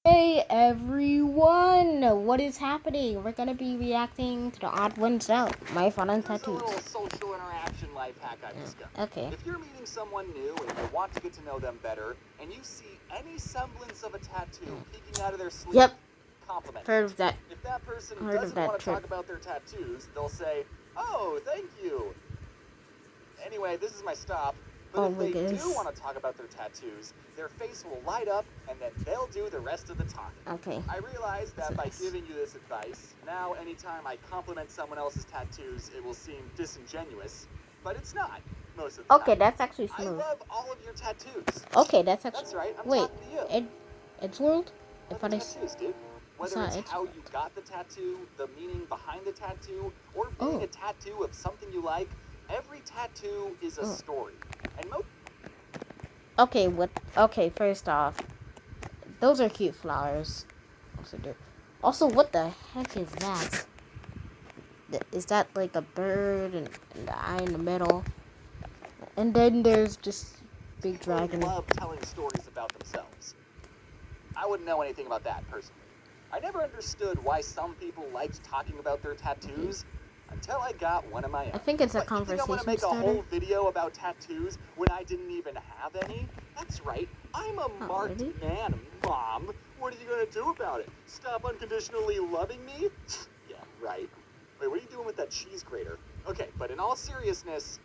Hey everyone, what is happening? We're gonna be reacting to the Odd1sout, my fun and Here's a tattoos. little social interaction life hack I've discovered. Okay. If you're meeting someone new and you want to get to know them better, and you see any semblance of a tattoo peeking out of their sleeve, Yep. compliment Heard it. of that. If that person Heard of doesn't that want to trick. talk about their tattoos, they'll say, "Oh, thank you." Anyway, this is my stop. But Oh if my they do goodness. want to talk about their tattoos, their face will light up and then they'll do the rest of the talking. Okay. I realize that by Nice. giving you this advice, now anytime I compliment someone else's tattoos, it will seem disingenuous. But it's not, most of the Okay, time. that's actually I smooth. love all of your tattoos. Okay, that's actually. That's right, I'm Wait, talking to you. Ed's World? I love the tattoos, dude. Whether not it's Ed's how World. you got the tattoo, the meaning behind the tattoo, or being Oh. a tattoo of something you like, every tattoo is a story. And most Okay, what? Okay, first off, those are cute flowers. Also, what the heck is that? Is that like a bird and the eye in the middle? And then there's just big people dragon. love telling stories about themselves. I wouldn't know anything about that, personally. I never understood why some people liked talking about their tattoos until I got one of my own. I think it's a What, you think I'm conversation gonna make starter? a whole video about tattoos when I didn't even have any? That's right, I'm a marked really? man, Mom. What are you gonna do about it? Stop unconditionally loving me? Yeah, right. Wait, what are you doing with that cheese grater? Okay, but in all seriousness,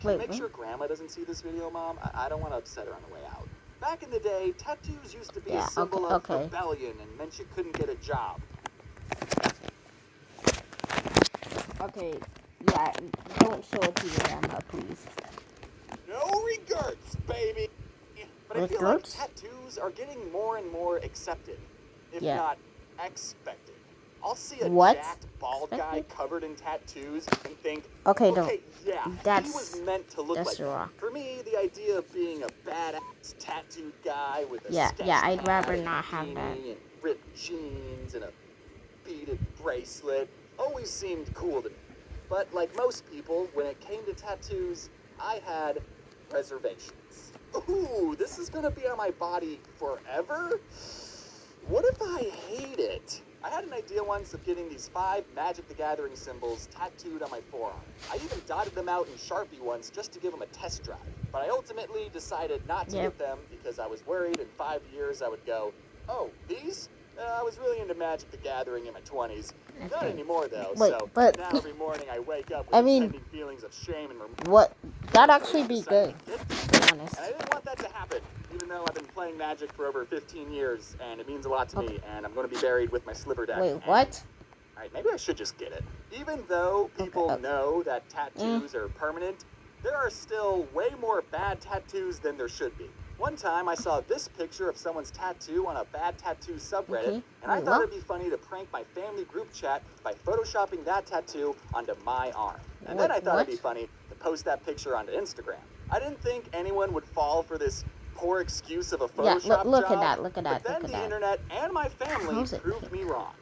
can you make sure Grandma doesn't see this video, Mom? I don't want to upset her on the way out. Back in the day, tattoos used to be a symbol of rebellion and meant you couldn't get a job. Okay, yeah, don't show it to your grandma, please. No regrets, baby! But I feel like tattoos are getting more and more accepted, if not expected. I'll see a jacked, bald guy covered in tattoos and think, okay, yeah, he was meant to look like that. For me, the idea of being a badass tattooed guy with a sketched I'd rather hat not have that. and ripped jeans and a beaded bracelet always seemed cool to me. But like most people, when it came to tattoos, I had reservations. Ooh, this is gonna be on my body forever? What if I hate it? I had an idea once of getting these 5 Magic the Gathering symbols tattooed on my forearm. I even dotted them out in Sharpie once just to give them a test drive. But I ultimately decided not to get them because I was worried in 5 years I would go, oh, these? I was really into Magic the Gathering in my 20s. Not anymore, though, but now every morning I wake up with impending feelings of shame and remorse. What? That'd actually be good, to be honest. And I didn't want that to happen, even though I've been playing Magic for over 15 years, and it means a lot to me, and I'm going to be buried with my slipper deck. Wait, what? Alright, maybe I should just get it. Even though people know that tattoos are permanent, there are still way more bad tattoos than there should be. One time I saw this picture of someone's tattoo on a bad tattoo subreddit, and I thought it'd be funny to prank my family group chat by photoshopping that tattoo onto my arm. And then I thought it'd be funny to post that picture onto Instagram. I didn't think anyone would fall for this poor excuse of a Photoshop job. Look at that. But then the internet and my family proved me wrong.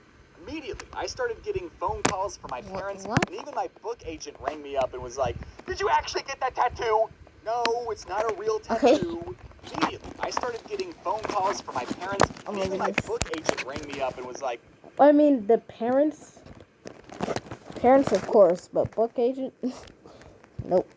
Immediately, I started getting phone calls from my parents, and even my book agent rang me up and was like, "Did you actually get that tattoo?" "No, it's not a real tattoo." Immediately, I started getting phone calls from my parents, and even my book agent rang me up and was like, I mean, the parents, of course, but book agent? Nope.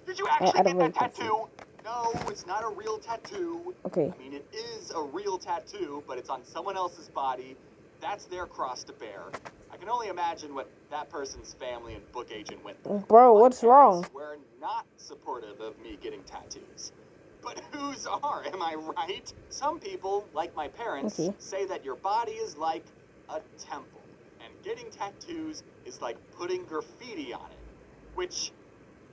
"Did you actually get that tattoo?" "No, it's not a real tattoo." Okay. I mean, it is a real tattoo, but it's on someone else's body. That's their cross to bear. I can only imagine what that person's family and book agent went through. Bro, what's wrong? We're not supportive of me getting tattoos. But whose are, am I right? Some people, like my parents, say that your body is like a temple, and getting tattoos is like putting graffiti on it. Which,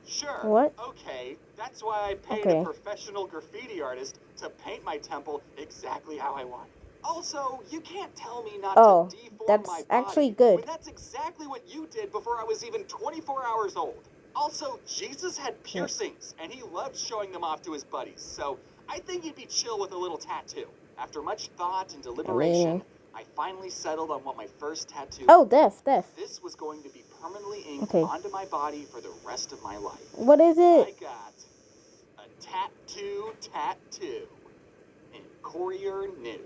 sure, okay, that's why I paid a professional graffiti artist to paint my temple exactly how I want. Also, you can't tell me not to deform my body actually good. when that's exactly what you did before I was even 24 hours old. Also, Jesus had piercings, and he loved showing them off to his buddies, so I think he'd be chill with a little tattoo. After much thought and deliberation, I finally settled on what my first tattoo death. This was going to be permanently inked onto my body for the rest of my life. What is it? I got a tattoo in Courier New.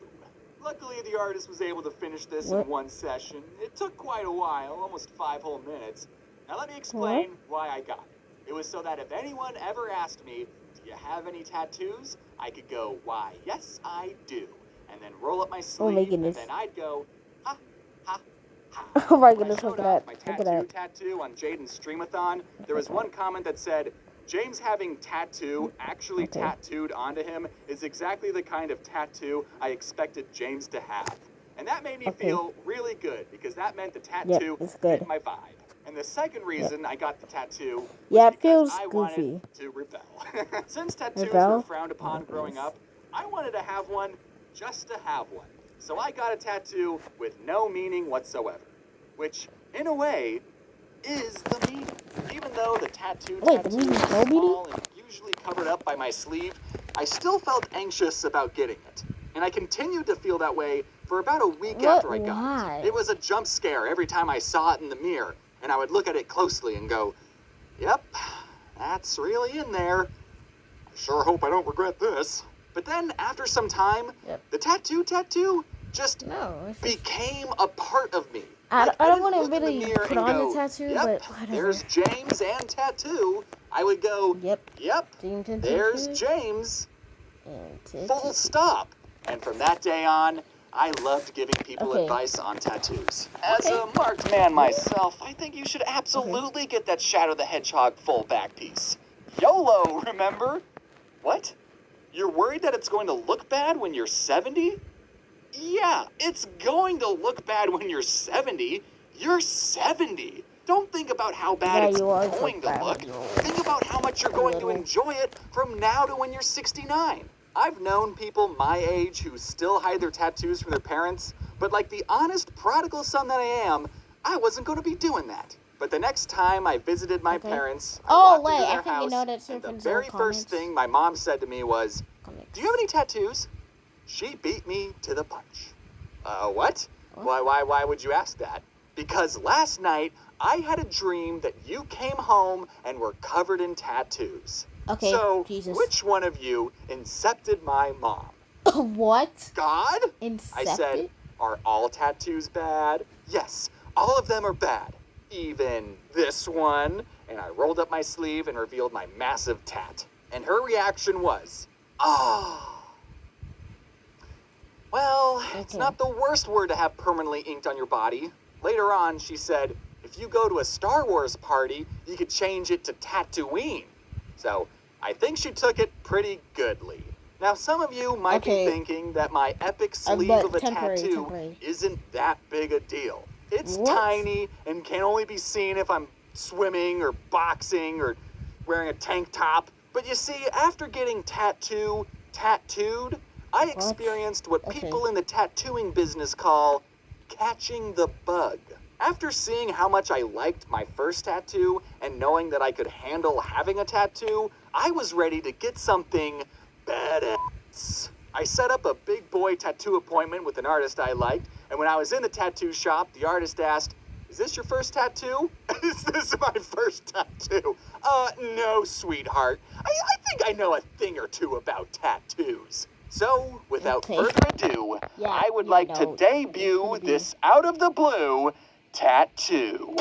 Luckily, the artist was able to finish this What? in one session. It took quite a while, almost 5 whole minutes. Now let me explain why I got it. It was so that if anyone ever asked me, do you have any tattoos? I could go, why, yes, I do. And then roll up my sleeve, Oh my goodness. and then I'd go, ha, ha, ha. Oh my When I goodness, look showed at off that. my Look at tattoo on Jaden's Streamathon, there was one comment that said, James having tattoo actually tattooed onto him is exactly the kind of tattoo I expected James to have. And that made me feel really good because that meant the tattoo fit my vibe. And the second reason I got the tattoo was because I wanted to rebel. Since tattoos were frowned upon growing up, I wanted to have one just to have one. So I got a tattoo with no meaning whatsoever, which, in a way, is the meaning. Even though the tattoo is small and usually covered up by my sleeve, I still felt anxious about getting it. And I continued to feel that way for about a week after I got it. It was a jump scare every time I saw it in the mirror, and I would look at it closely and go, yep, that's really in there. I sure hope I don't regret this. But then, after some time, the tattoo just became a part of me. I don't want to really put on the tattoo, but whatever. There's James and tattoo. I would go, yep, there's James, and full stop. And from that day on, I loved giving people advice on tattoos. As a marked man myself, I think you should absolutely get that Shadow the Hedgehog full back piece. YOLO, remember? What? You're worried that it's going to look bad when you're 70? Yeah, it's going to look bad when you're 70. You're 70. Don't think about how bad it's going to look. Think about how much you're going to enjoy it from now to when you're 69. I've known people my age who still hide their tattoos from their parents, but like the honest prodigal son that I am, I wasn't going to be doing that. But the next time I visited my parents, I walked into their house, and the very first thing my mom said to me was, do you have any tattoos? She beat me to the punch. What? Why would you ask that? Because last night, I had a dream that you came home and were covered in tattoos. Okay, so, Jesus. Which one of you incepted my mom? What? God? Incepted? I said, are all tattoos bad? Yes, all of them are bad. Even this one. And I rolled up my sleeve and revealed my massive tat. And her reaction was, well, it's not the worst word to have permanently inked on your body. Later on, she said, if you go to a Star Wars party, you could change it to Tatooine. So, I think she took it pretty goodly. Now, some of you might be thinking that my epic sleeve of a tattoo isn't that big a deal. It's tiny and can only be seen if I'm swimming or boxing or wearing a tank top. But you see, after getting tattooed, I experienced what people in the tattooing business call catching the bug. After seeing how much I liked my first tattoo and knowing that I could handle having a tattoo, I was ready to get something badass. I set up a big boy tattoo appointment with an artist I liked, and when I was in the tattoo shop, the artist asked, is this your first tattoo? Is this my first tattoo? No, sweetheart. I think I know a thing or two about tattoos. So, without further ado, I would like to debut this out of the blue tattoo.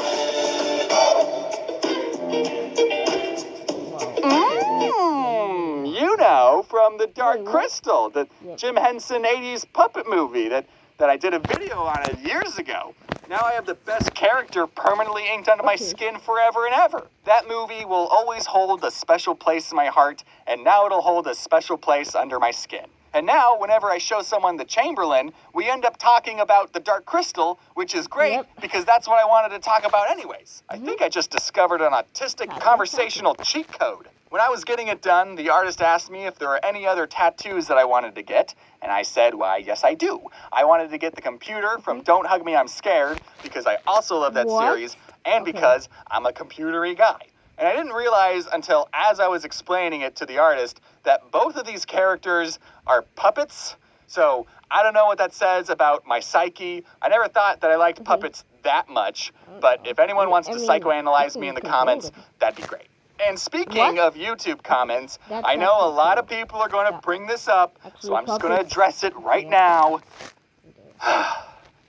You know, from the Dark Crystal, the Jim Henson 80s puppet movie that I did a video on it years ago. Now I have the best character permanently inked onto my skin forever and ever. That movie will always hold a special place in my heart, and now it'll hold a special place under my skin. And now, whenever I show someone the Chamberlain, we end up talking about the Dark Crystal, which is great because that's what I wanted to talk about anyways. I think I just discovered an autistic conversational cheat code. When I was getting it done, the artist asked me if there were any other tattoos that I wanted to get, and I said, why, yes, I do. I wanted to get the computer from Don't Hug Me, I'm Scared, because I also love that series, and because I'm a computery guy. And I didn't realize until as I was explaining it to the artist that both of these characters are puppets. So I don't know what that says about my psyche. I never thought that I liked puppets that much, but if anyone wants to psychoanalyze me in the comments, that'd be great. And speaking of YouTube comments, I know a lot of people are going to bring this up, so I'm just going to address it right now.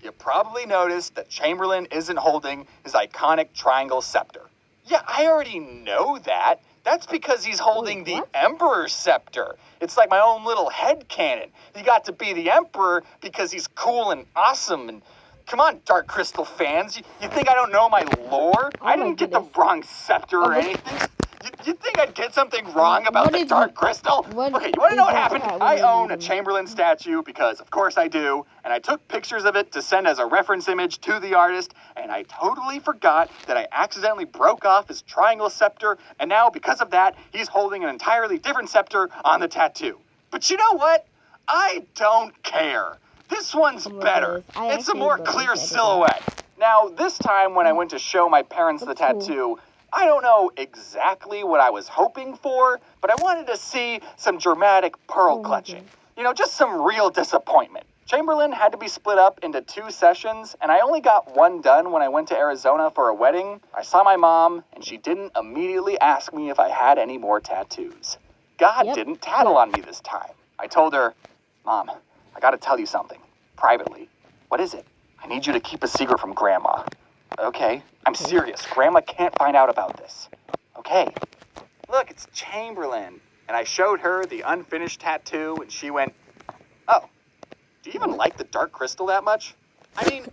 You probably noticed that Chamberlain isn't holding his iconic triangle scepter. Yeah, I already know that. That's because he's holding the Emperor's scepter. It's like my own little headcanon. He got to be the Emperor because he's cool and awesome. And come on, Dark Crystal fans. You think I don't know my lore? I didn't get the wrong scepter or anything. You think I'd get something wrong about the Dark Crystal? Okay, you want to know what happened? I own a Chamberlain statue because, of course, I do. And I took pictures of it to send as a reference image to the artist. And I totally forgot that I accidentally broke off his triangle scepter. And now, because of that, he's holding an entirely different scepter on the tattoo. But you know what? I don't care. This one's better. It's a more clear silhouette. Now, this time when I went to show my parents the tattoo, I don't know exactly what I was hoping for, but I wanted to see some dramatic pearl clutching. You know, just some real disappointment. Chamberlain had to be split up into 2 sessions, and I only got one done when I went to Arizona for a wedding. I saw my mom, and she didn't immediately ask me if I had any more tattoos. God didn't tattle on me this time. I told her, Mom, I gotta tell you something, privately. What is it? I need you to keep a secret from Grandma. Okay, I'm serious. Grandma can't find out about this. Okay. Look, it's Chamberlain. And I showed her the unfinished tattoo, and she went, oh, do you even like the Dark Crystal that much? I mean,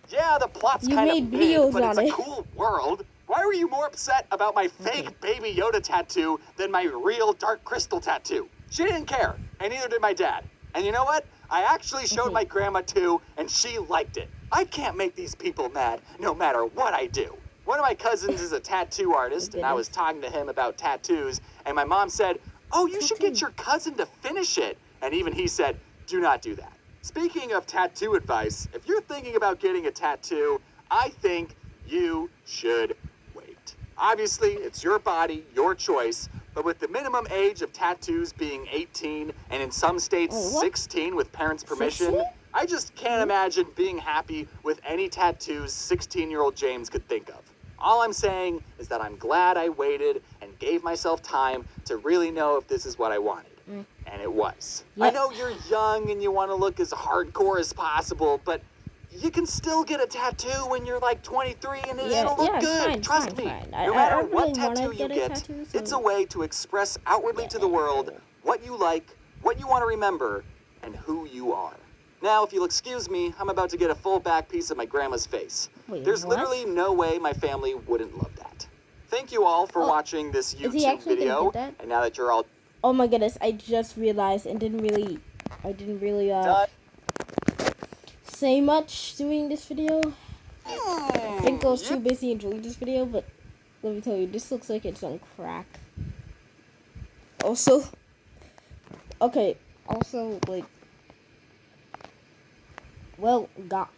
yeah, the plot's kind of big, but it's a cool world. Why were you more upset about my fake Baby Yoda tattoo than my real Dark Crystal tattoo? She didn't care, and neither did my dad. And you know what? I actually showed my grandma too, and she liked it. I can't make these people mad, no matter what I do. One of my cousins is a tattoo artist, and I was talking to him about tattoos, and my mom said, oh, you should get your cousin to finish it. And even he said, do not do that. Speaking of tattoo advice, if you're thinking about getting a tattoo, I think you should wait. Obviously, it's your body, your choice, but with the minimum age of tattoos being 18, and in some states 16 with parents' permission, 16? I just can't imagine being happy with any tattoos 16-year-old James could think of. All I'm saying is that I'm glad I waited and gave myself time to really know if this is what I wanted. And it was. I know you're young and you want to look as hardcore as possible, but you can still get a tattoo when you're like 23 and it'll look good. Trust me. No matter what tattoo you get, it's a way to express outwardly to the world what you like, what you want to remember, and who you are. Now, if you'll excuse me, I'm about to get a full back piece of my grandma's face. There's literally no way my family wouldn't love that. Thank you all for watching this YouTube video. And now that you're all... Oh my goodness, I just realized and didn't really say much doing this video. I think I was too busy enjoying this video, but let me tell you, this looks like it's on crack. Also, like, well, guys,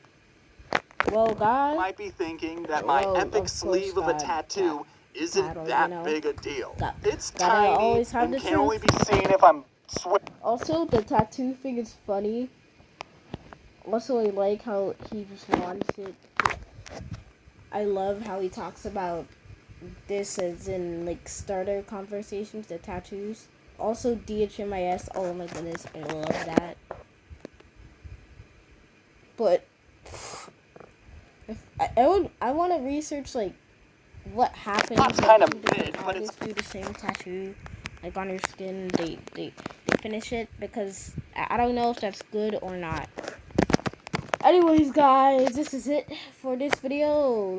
might be thinking that my epic sleeve of a tattoo isn't that big a deal. It's tiny and can only be seen if I'm Also, the tattoo thing is funny. Also, I like how he just wants it. I love how he talks about this as in, like, starter conversations, the tattoos. Also, DHMIS, oh my goodness, I love that. But I want to research, like, what happens when kind of mid, but it's do the same tattoo, like on your skin. They finish it, because I don't know if that's good or not. Anyways, guys, this is it for this video.